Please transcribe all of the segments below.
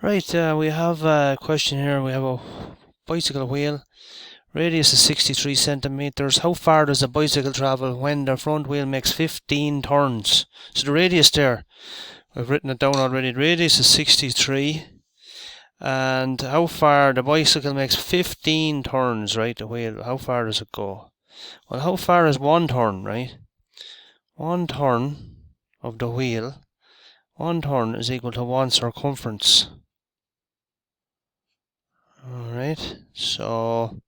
Right, we have a question here. We have a bicycle wheel. Radius is 63 centimeters. How far does a bicycle travel when the front wheel makes 15 turns? So the radius there, I've written it down already. The radius is 63. And how far the bicycle makes 15 turns, right? The wheel, how far does it go? Well, how far is one turn, right? One turn of the wheel, one turn is equal to one circumference. Alright, so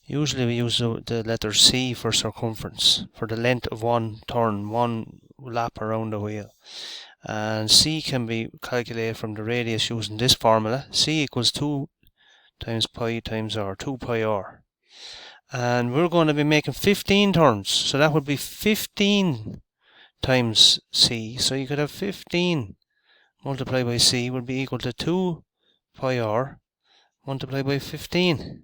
usually we use the letter C for circumference, for the length of one turn, one lap around the wheel. And C can be calculated from the radius using this formula. C equals 2 times pi times r, 2 pi r. And we're going to be making 15 turns, so that would be 15 times C. So you could have 15 multiplied by C would be equal to 2 pi r multiplied by 15.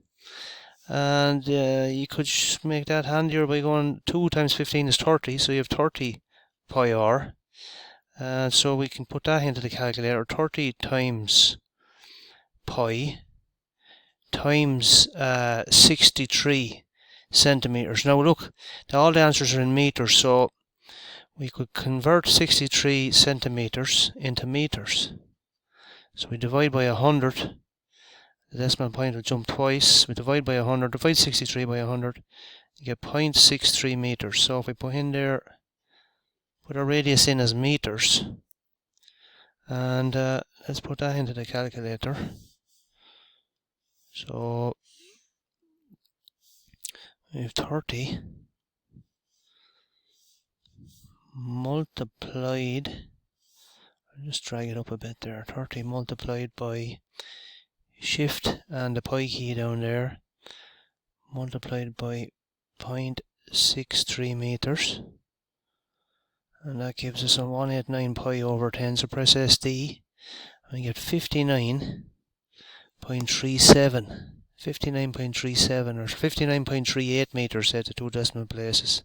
And you could make that handier by going 2 times 15 is 30, so you have 30 pi r. And so we can put that into the calculator. 30 times pi times 63 centimeters. Now look, all the answers are in meters, so we could convert 63 centimeters into meters. So we divide by 100. The decimal point will jump twice. We divide by 100, divide 63 by 100, you get 0.63 meters. So if we put in there, put our radius in as meters, and let's put that into the calculator. So we have 30 multiplied, I'll just drag it up a bit there, 30 multiplied by shift and the pi key down there, multiplied by 0.63 meters, and that gives us a 189 pi over 10. So press SD and we get 59.37 or 59.38 meters set to two decimal places.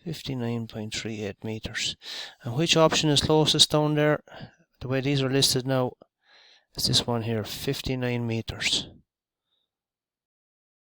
59.38 meters. And which option is closest down there? The way these are listed now is this one here, 59 meters.